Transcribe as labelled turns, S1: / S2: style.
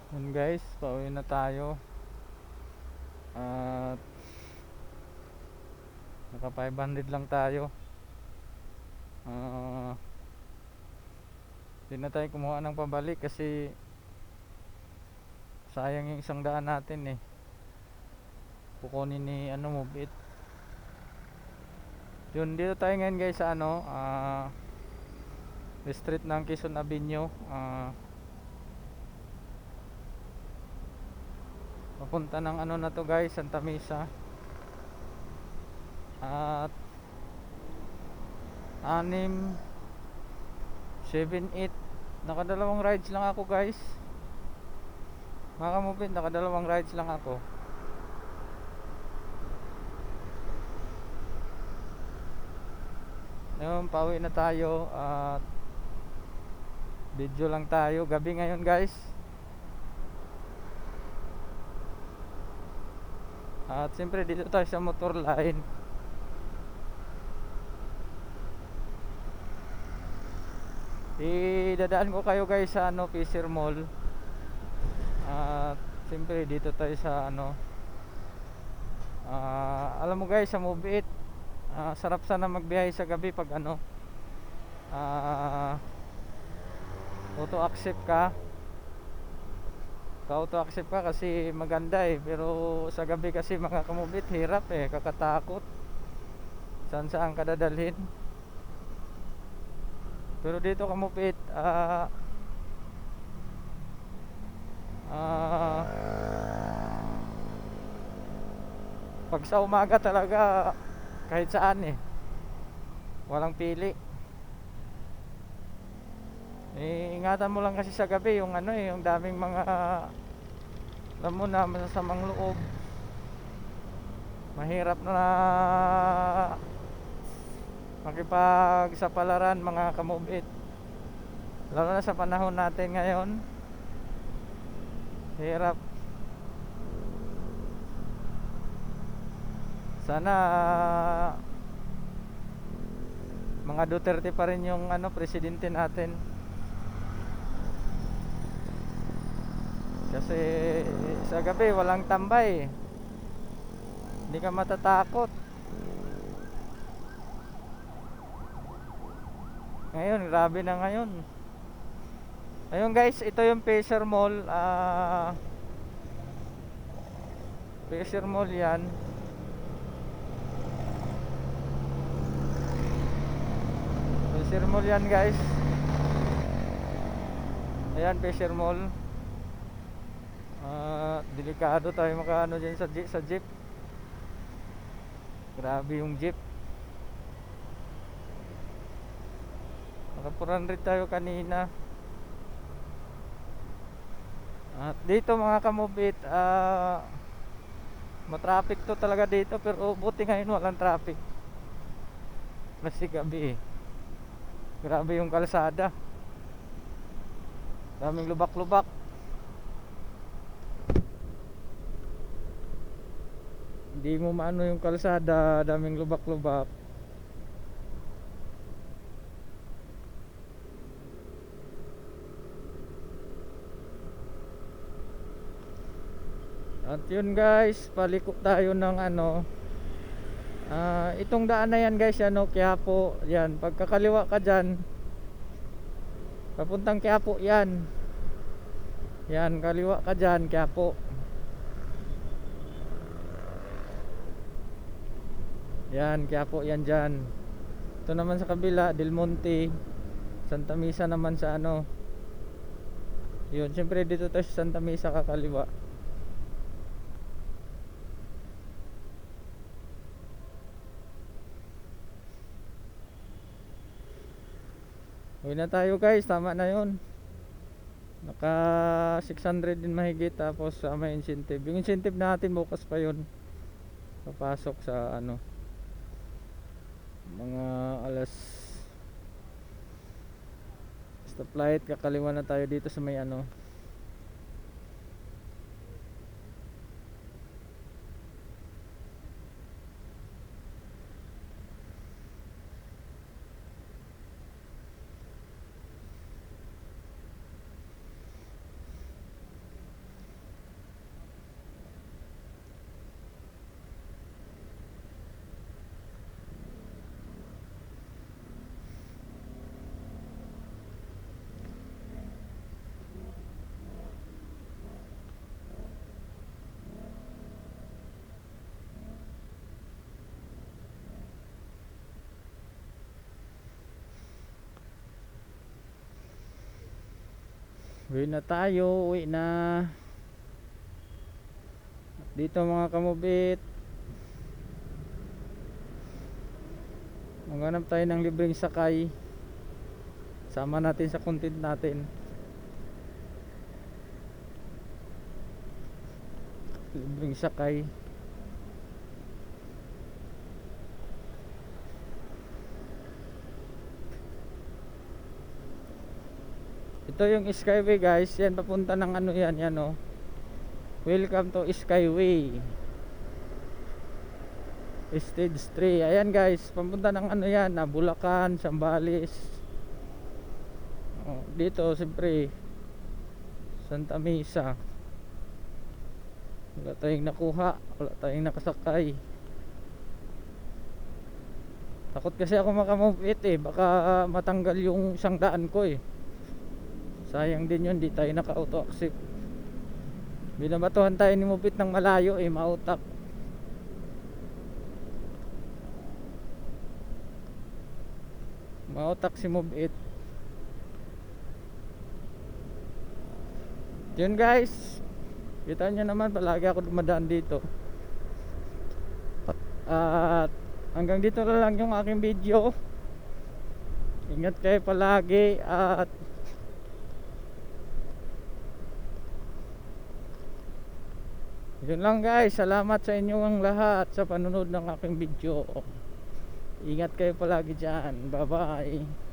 S1: Yun guys, pauwi na tayo. At naka 500 lang tayo. Hindi na tayo kumuha ng pabalik kasi sayang yung 100 natin eh. Kukunin ni Mobit. Yun, dito tayo ngayon guys sa the street ng Quezon Avenue. Papunta ng na to guys, Santa Mesa. At 6, 7, 8, nakadalawang rides lang ako guys. Mga kamupit, nakadalawang rides lang ako. Ngayon, pauwi na tayo. At video lang tayo. Gabi ngayon guys. At siyempre dito tayo sa motor line. Idadaan ko kayo guys sa Fisher Mall. At siyempre dito tayo sa alam mo guys, sa Move It, sarap sana magbiyahe sa gabi pag auto accept ka kasi maganda eh. Pero sa gabi kasi mga kamubit, hirap eh, kakatakot saan ka dadalhin. Pero dito kamupit, pag sa umaga talaga kahit saan eh, walang pili. Ingatan mo lang kasi sa gabi yung yung daming mga alam mo na masasamang loob. Mahirap na makipagsapalaran mga kamubit, lalo na sa panahon natin ngayon. Hirap. Sana mga Duterte pa rin yung presidente natin. Kasi sa gabi walang tambay, hindi ka matatakot. Ngayon grabe na ngayon. Ayun guys, ito yung Fisher Mall. Fisher Mall yan. Fisher Mall yan guys. Ayan, Fisher Mall. Delikado tayo makaano dyan sa jeep. Grabe yung jeep. Naka 400 tayo kanina. At dito mga kamubit, matraffic to talaga dito. Pero buti ngayon walang traffic kasi gabi eh. Grabe yung kalsada, daming lubak-lubak. Hindi mo maano yung kalsada, daming lubak-lubak. At yun guys, paliko tayo ng itong daan na yan guys, Quiapo yan. Pagkakaliwa ka dyan papuntang Quiapo yan. Yan, kaliwa ka dyan, Quiapo. Yan, Quiapo yan dyan. Ito naman sa kabila, Del Monte, Santa Mesa naman sa yun, siyempre dito tayo sa Santa Mesa kakaliwa. Uwi na tayo guys, tama na yun. Naka 600 din mahigit, tapos may incentive. Yung incentive natin bukas pa yun. Papasok sa mga alas stoplight, kakaliwa na tayo dito sa may Uwi na tayo, uwi na. Dito mga kamubit, maghanap tayo ng libreng sakay. Sama natin sa content natin. Libreng sakay. Ito yung Skyway guys. Yan papunta ng ano yan, yan oh. Welcome to Skyway Stage 3. Ayan guys, papunta ng ano yan, na Bulacan, Zambales. Oh, dito siyempre Santa Mesa. Wala tayong nakuha, wala tayong nakasakay. Takot kasi ako makamove it baka matanggal yung isang daan ko sayang din yun, di tayo naka auto accept. Binabatuhan tayo ni Mupit ng malayo mautak. Mautak si Mupit. Yun guys, kita nyo naman palagi ako dumadaan dito. At hanggang dito na lang yung aking video. Ingat kayo palagi at yun lang guys, salamat sa inyong lahat sa panonood ng aking video. Ingat kayo palagi dyan, bye bye.